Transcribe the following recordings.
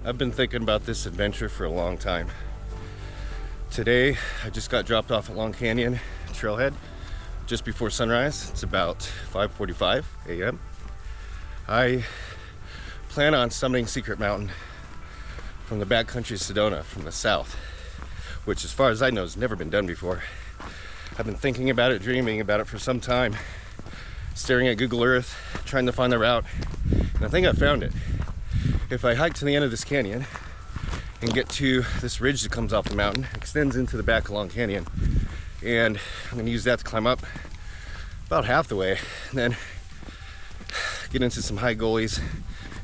I've been thinking about this adventure for a long time. Today, I just got dropped off at Long Canyon trailhead just before sunrise. It's about 5:45 a.m. I plan on summiting Secret Mountain from the backcountry of Sedona from the south, which as far as I know has never been done before. I've been thinking about it, dreaming about it for some time, staring at Google Earth, trying to find the route, and I think I found it. If I hike to the end of this canyon and get to this ridge that comes off the mountain, extends into the back of Long Canyon, and I'm going to use that to climb up about half the way, and then get into some high gullies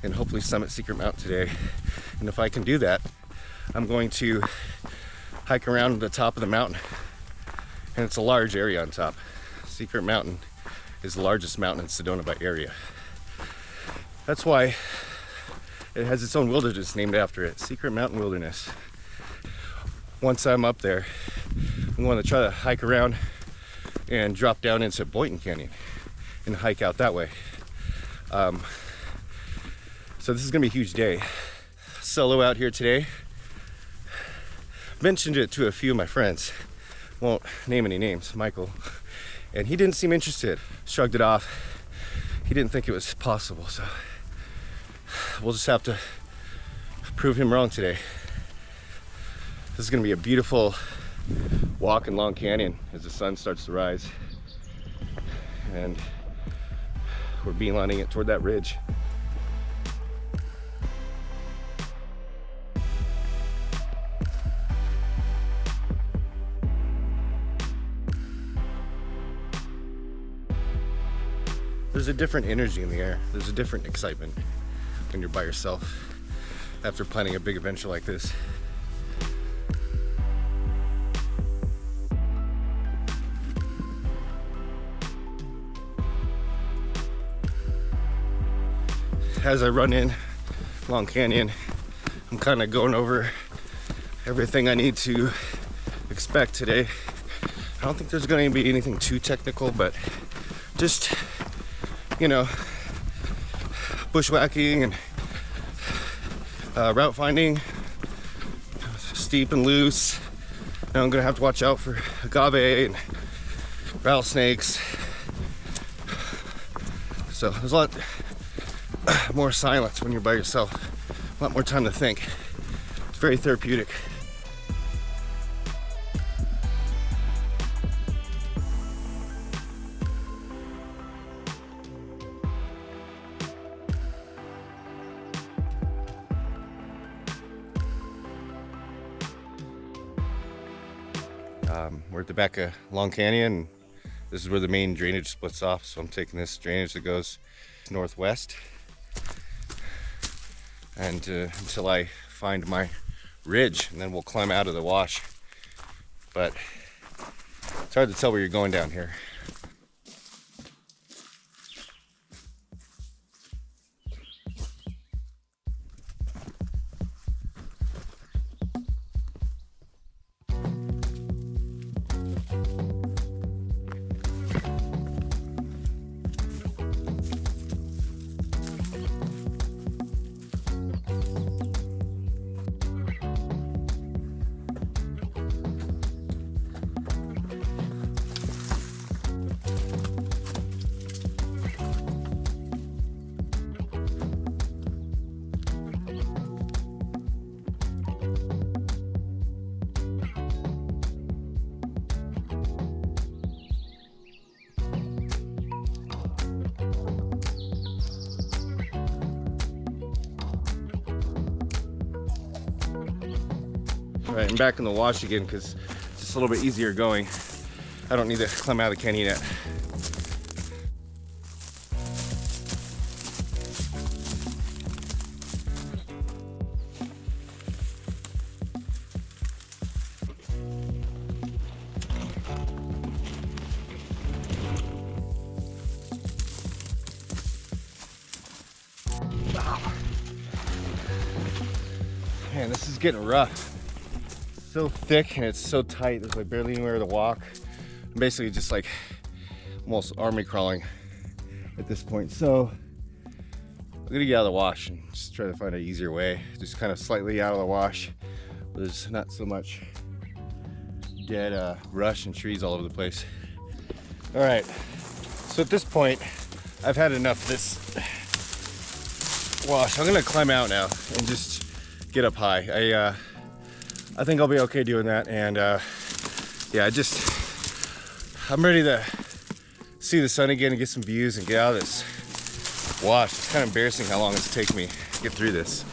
and hopefully summit Secret Mountain today. And if I can do that, I'm going to hike around the top of the mountain, and it's a large area on top. Secret Mountain is the largest mountain in Sedona by area. That's why it has its own wilderness named after it, Secret Mountain Wilderness. Once I'm up there, I'm going to try to hike around and drop down into Boynton Canyon and hike out that way. So this is gonna be a huge day. Solo out here today. Mentioned it to a few of my friends. Won't name any names, Michael. And he didn't seem interested, shrugged it off. He didn't think it was possible, so we'll just have to prove him wrong today. This is gonna be a beautiful walk in Long Canyon as the sun starts to rise. And we're beelining it toward that ridge. There's a different energy in the air. There's a different excitement when you're by yourself after planning a big adventure like this. As I run in Long Canyon, I'm kind of going over everything I need to expect today. I don't think there's going to be anything too technical, but just, you know, bushwhacking and route finding, steep and loose. Now I'm gonna have to watch out for agave and rattlesnakes. So there's a lot more silence when you're by yourself, a lot more time to think. It's very therapeutic. We're at the back of Long Canyon. This is where the main drainage splits off, so I'm taking this drainage that goes northwest and until I find my ridge, and then we'll climb out of the wash. But it's hard to tell where you're going down here. Right, I'm back in the wash again because it's just a little bit easier going. I don't need to climb out of the canyon yet. Man, this is getting rough. So thick and it's so tight. There's like barely anywhere to walk. I'm basically just like almost army crawling at this point. So I'm gonna get out of the wash and just try to find an easier way. Just kind of slightly out of the wash. There's not so much dead brush and trees all over the place. All right, so at this point, I've had enough of this wash. I'm gonna climb out now and just get up high. I think I'll be okay doing that. And yeah, I'm ready to see the sun again and get some views and get out of this wash. It's kind of embarrassing how long it's taken me to get through this.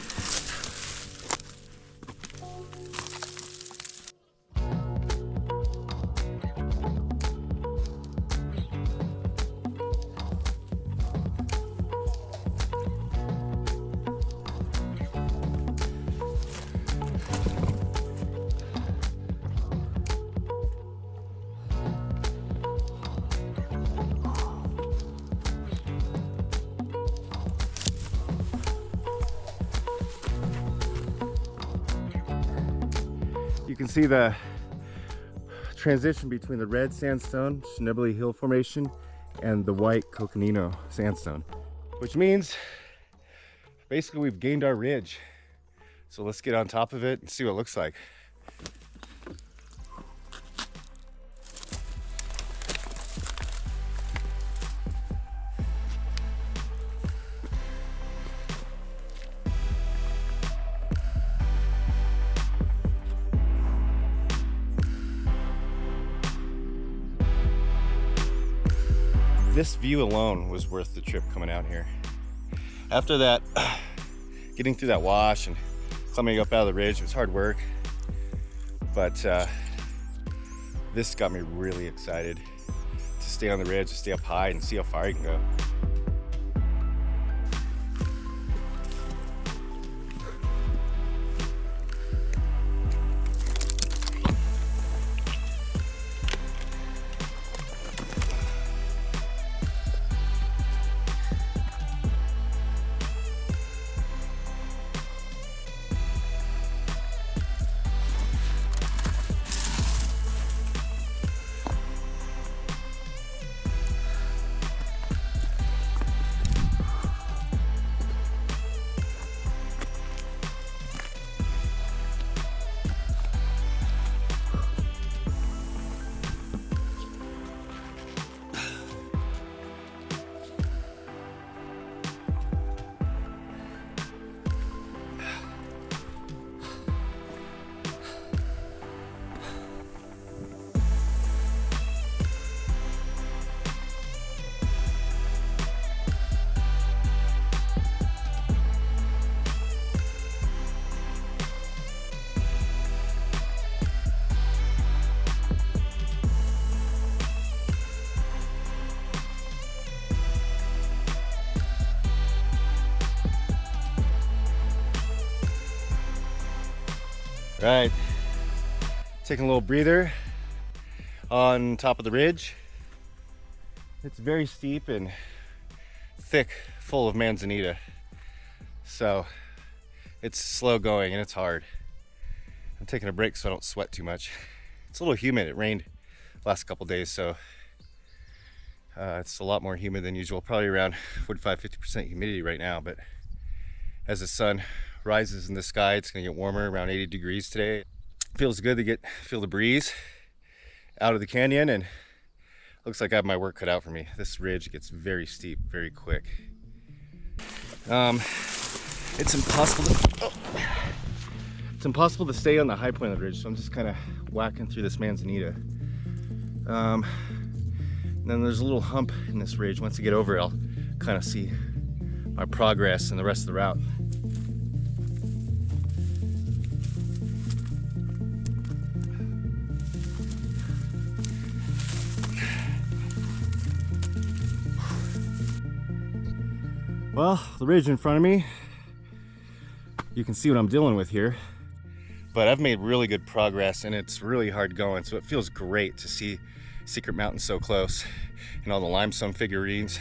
You can see the transition between the red sandstone, Schnebly Hill Formation, and the white Coconino sandstone, which means basically we've gained our ridge. So let's get on top of it and see what it looks like. This view alone was worth the trip coming out here. After that, getting through that wash and climbing up out of the ridge was hard work, but this got me really excited to stay on the ridge, to stay up high and see how far you can go. Right, taking a little breather on top of the ridge. It's very steep and thick, full of manzanita. So it's slow going and it's hard. I'm taking a break so I don't sweat too much. It's a little humid. It rained last couple days, so it's a lot more humid than usual. Probably around 45–50% humidity right now, but as the sun rises in the sky, it's gonna get warmer, around 80 degrees today. Feels good to feel the breeze out of the canyon, and looks like I have my work cut out for me. This ridge gets very steep very quick. It's impossible to stay on the high point of the ridge, so I'm just kind of whacking through this manzanita. And then there's a little hump in this ridge. Once I get over it, I'll kind of see my progress and the rest of the route. Well, the ridge in front of me, you can see what I'm dealing with here, but I've made really good progress and it's really hard going, so it feels great to see Secret Mountain so close and all the limestone figurines.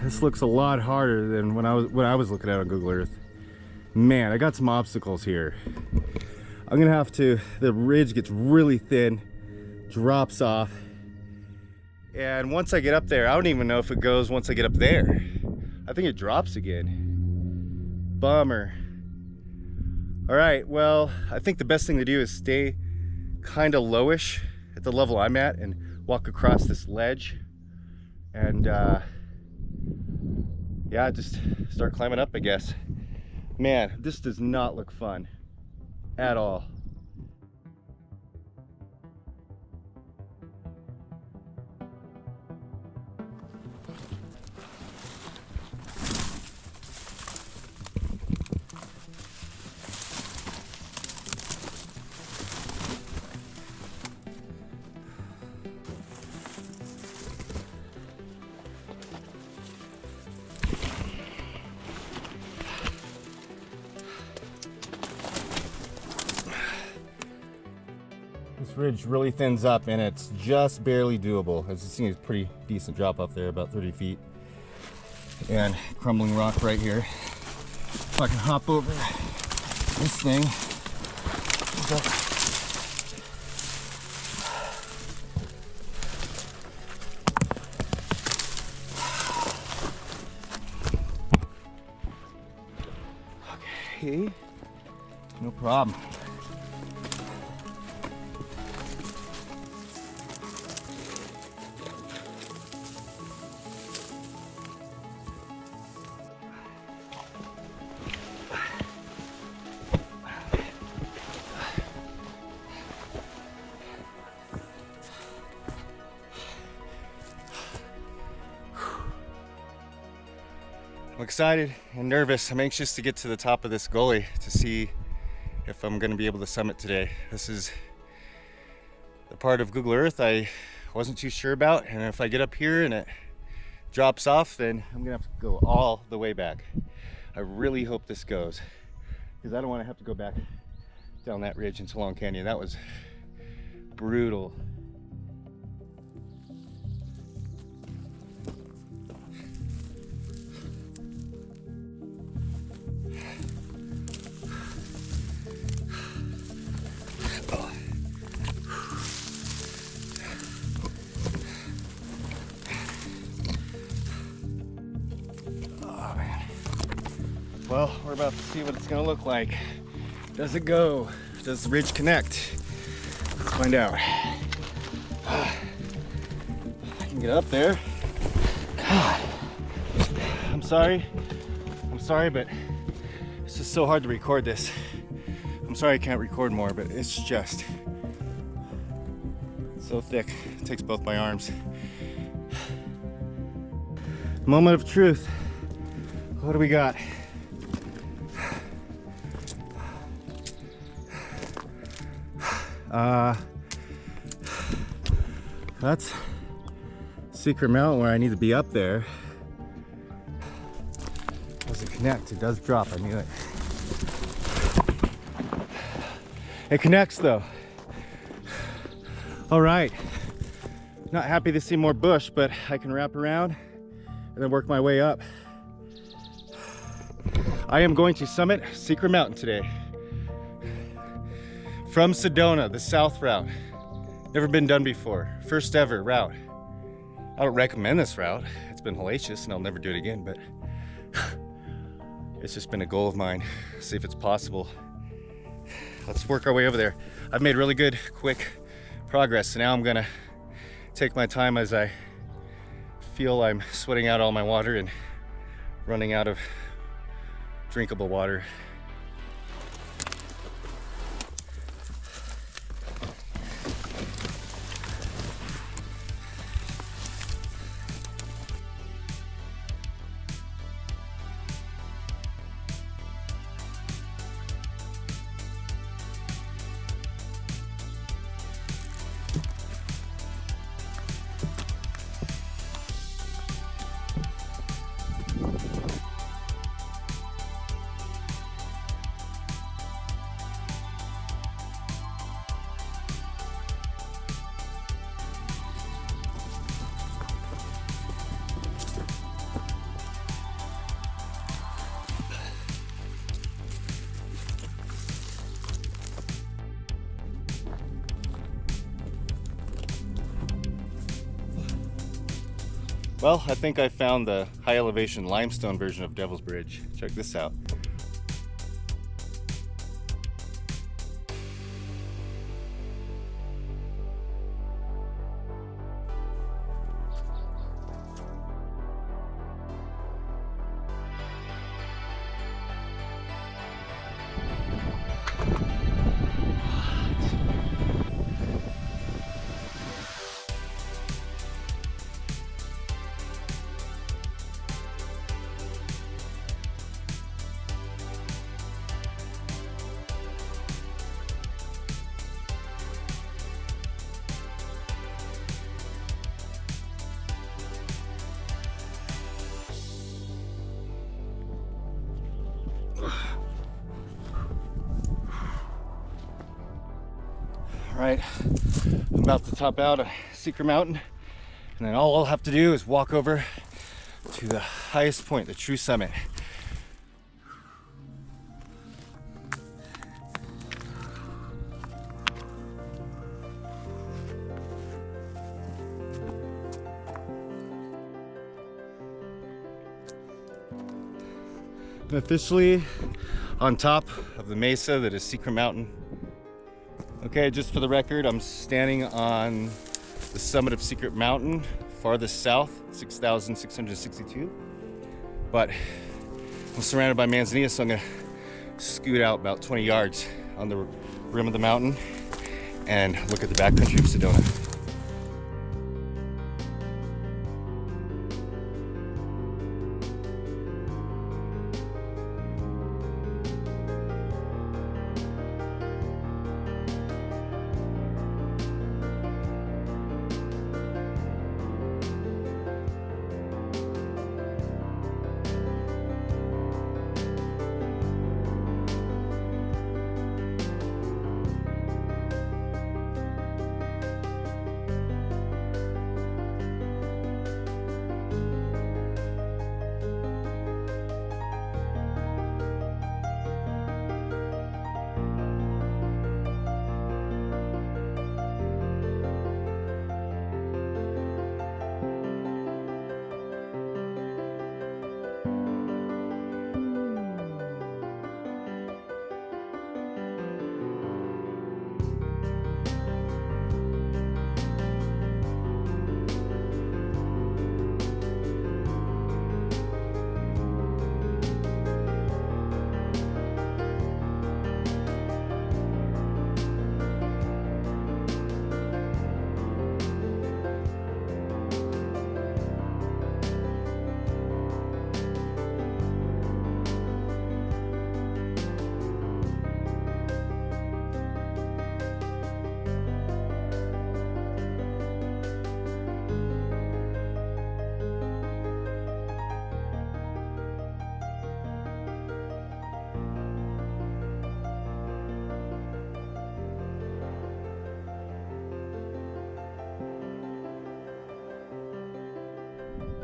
this looks a lot harder than when I was looking at it on Google Earth. Man, I got some obstacles here. I'm gonna have to, the ridge gets really thin, drops off. And once I get up there, I don't even know if it goes once I get up there. I think it drops again. Bummer. All right, well, I think the best thing to do is stay kind of lowish at the level I'm at and walk across this ledge. And yeah, just start climbing up, I guess. Man, this does not look fun at all. This ridge really thins up and it's just barely doable. As you see, it's pretty decent drop off there, about 30 feet. And crumbling rock right here. If I can hop over this thing. Okay, no problem. I'm excited and nervous. I'm anxious to get to the top of this gully to see if I'm going to be able to summit today. This is the part of Google Earth I wasn't too sure about, and if I get up here and it drops off, then I'm going to have to go all the way back. I really hope this goes, because I don't want to have to go back down that ridge into Long Canyon. That was brutal. Well, we're about to see what it's gonna look like. Does it go? Does the ridge connect? Let's find out. I can get up there. God. I'm sorry, but it's just so hard to record this. I'm sorry I can't record more, but it's just so thick. It takes both my arms. Moment of truth. What do we got? That's Secret Mountain where I need to be up there. Does it connect? It does drop, I knew it. It connects though. All right. Not happy to see more bush, but I can wrap around and then work my way up. I am going to summit Secret Mountain today. From Sedona, the south route. Never been done before. First ever route. I don't recommend this route. It's been hellacious and I'll never do it again, but it's just been a goal of mine. See if it's possible. Let's work our way over there. I've made really good, quick progress. So now I'm gonna take my time as I feel I'm sweating out all my water and running out of drinkable water. Well, I think I found the high elevation limestone version of Devil's Bridge. Check this out. All right, I'm about to top out a secret mountain, and then all I'll have to do is walk over to the highest point, the true summit. I'm officially on top of the mesa that is Secret Mountain. Okay, just for the record, I'm standing on the summit of Secret Mountain, farthest south, 6,662. But I'm surrounded by manzanita, so I'm gonna scoot out about 20 yards on the rim of the mountain and look at the backcountry of Sedona.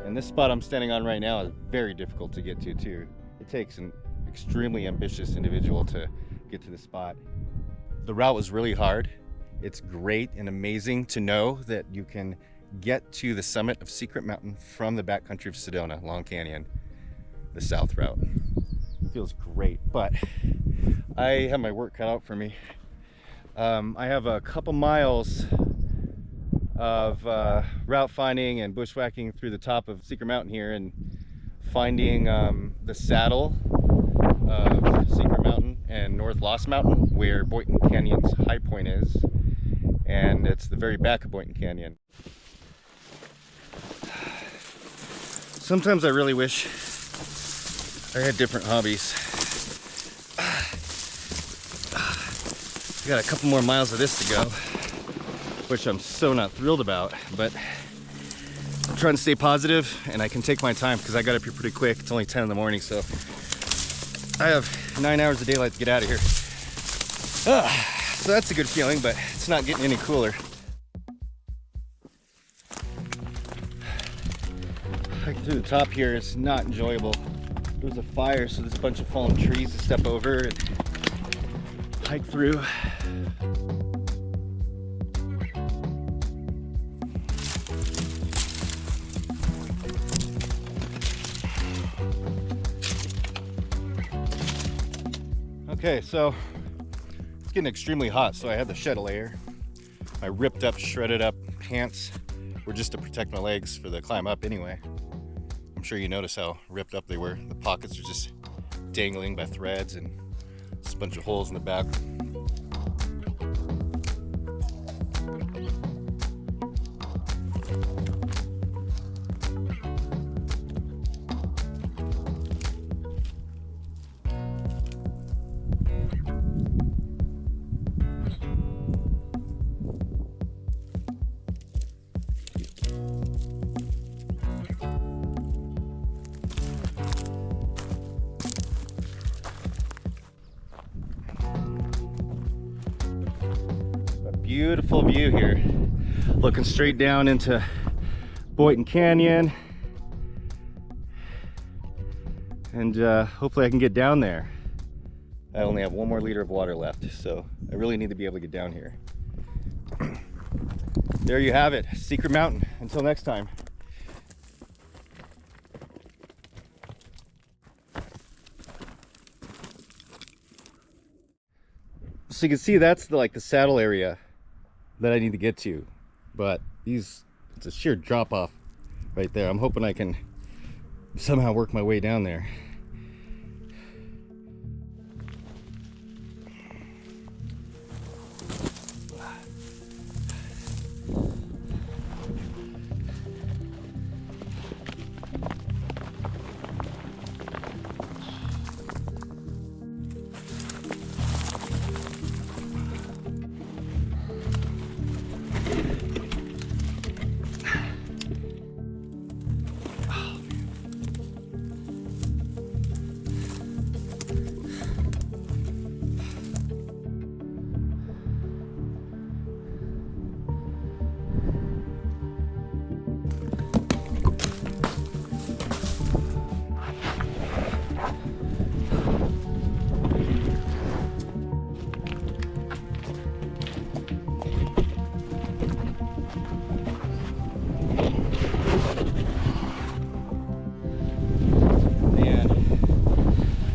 And this spot I'm standing on right now is very difficult to get to too. It takes an extremely ambitious individual to get to the spot. The route was really hard. It's great and amazing to know that you can get to the summit of Secret Mountain from the backcountry of Sedona, Long Canyon, the south route. It feels great, but I have my work cut out for me. I have a couple miles of route finding and bushwhacking through the top of Secret Mountain here, and finding the saddle of Secret Mountain and North Lost Mountain, where Boynton Canyon's high point is, and it's the very back of Boynton Canyon. Sometimes I really wish I had different hobbies. I got a couple more miles of this to go, which I'm so not thrilled about, but I'm trying to stay positive, and I can take my time because I got up here pretty quick. It's only 10 in the morning, so I have 9 hours of daylight to get out of here. So that's a good feeling, but it's not getting any cooler. Hiking through the top here is not enjoyable. There's a fire, so there's a bunch of fallen trees to step over and hike through. Okay, so it's getting extremely hot, so I had to shed a layer. My ripped up, shredded up pants were just to protect my legs for the climb up anyway. I'm sure you notice how ripped up they were. The pockets are just dangling by threads and just a bunch of holes in the back. Beautiful view here, looking straight down into Boynton Canyon, and hopefully I can get down there. I only have 1 more liter of water left, so I really need to be able to get down here. There you have it, Secret Mountain. Until next time. So you can see that's like the saddle area that I need to get to, but it's a sheer drop off right there. I'm hoping I can somehow work my way down there.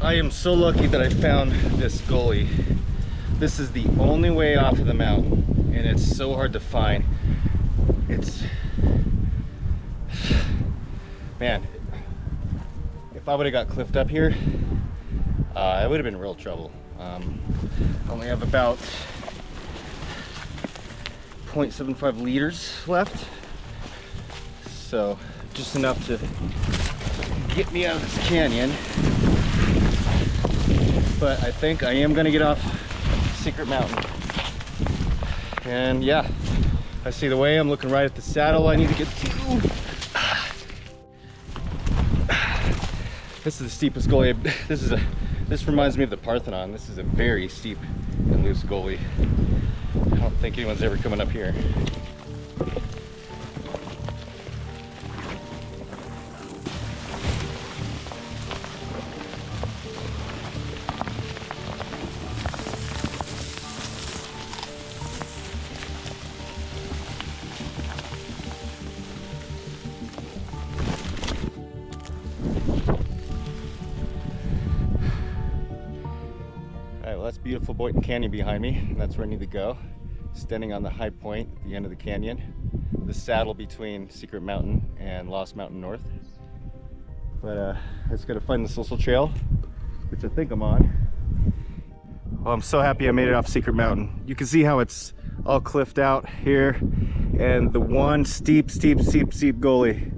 I am so lucky that I found this gully. This is the only way off of the mountain, and it's so hard to find. Man, if I would have got cliffed up here, I would have been in real trouble. I only have about 0.75 liters left, so just enough to get me out of this canyon. But I think I am gonna get off Secret Mountain. And yeah, I see the way. I'm looking right at the saddle I need to get to. This is the steepest gully. This reminds me of the Parthenon. This is a very steep and loose gully. I don't think anyone's ever coming up here. That's beautiful Boynton Canyon behind me, and that's where I need to go. Standing on the high point at the end of the canyon, the saddle between Secret Mountain and Lost Mountain North. But I just gotta find the social trail, which I think I'm on. Well, I'm so happy I made it off Secret Mountain. You can see how it's all cliffed out here, and the one steep gully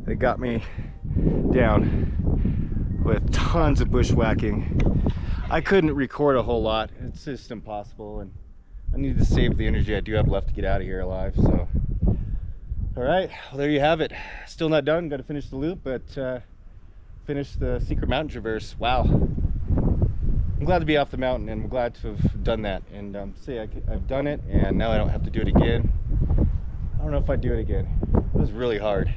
that got me down with tons of bushwhacking. I couldn't record a whole lot. It's just impossible, and I need to save the energy I do have left to get out of here alive. So, all right, well, there you have it. Still not done. Got to finish the loop, but finish the Secret Mountain traverse. Wow, I'm glad to be off the mountain, and I'm glad to have done that. And I've done it, and now I don't have to do it again. I don't know if I'd do it again. It was really hard.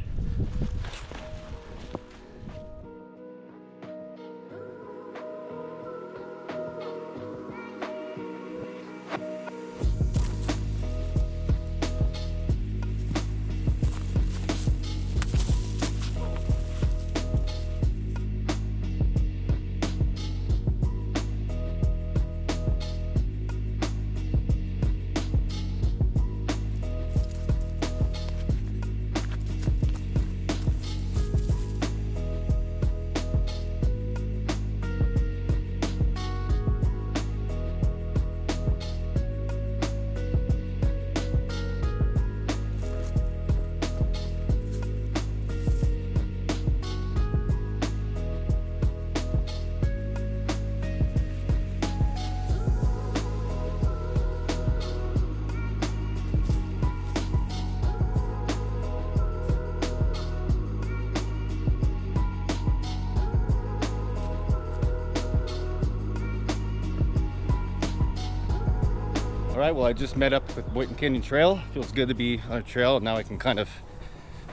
All right, well, I just met up with Boynton Canyon Trail. Feels good to be on a trail. Now I can kind of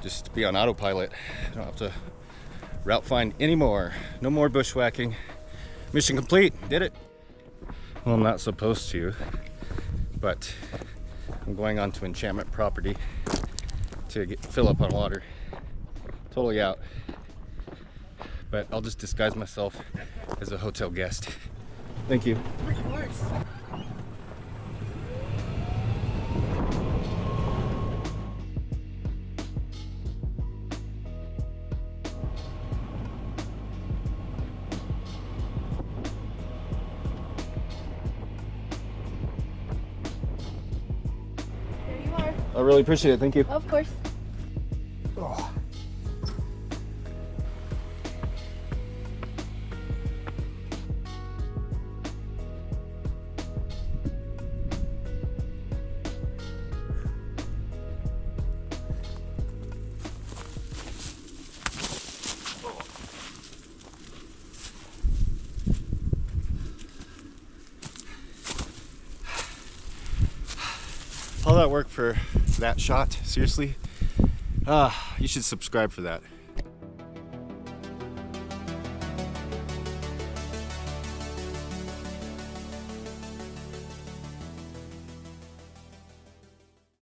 just be on autopilot. I don't have to route find anymore. No more bushwhacking. Mission complete. Did it. Well, I'm not supposed to, but I'm going on to enchantment property to fill up on water. Totally out. But I'll just disguise myself as a hotel guest. Thank you. Of course. There you are. I really appreciate it. Thank you. Of course. Oh. All that work for that shot, seriously? You should subscribe for that.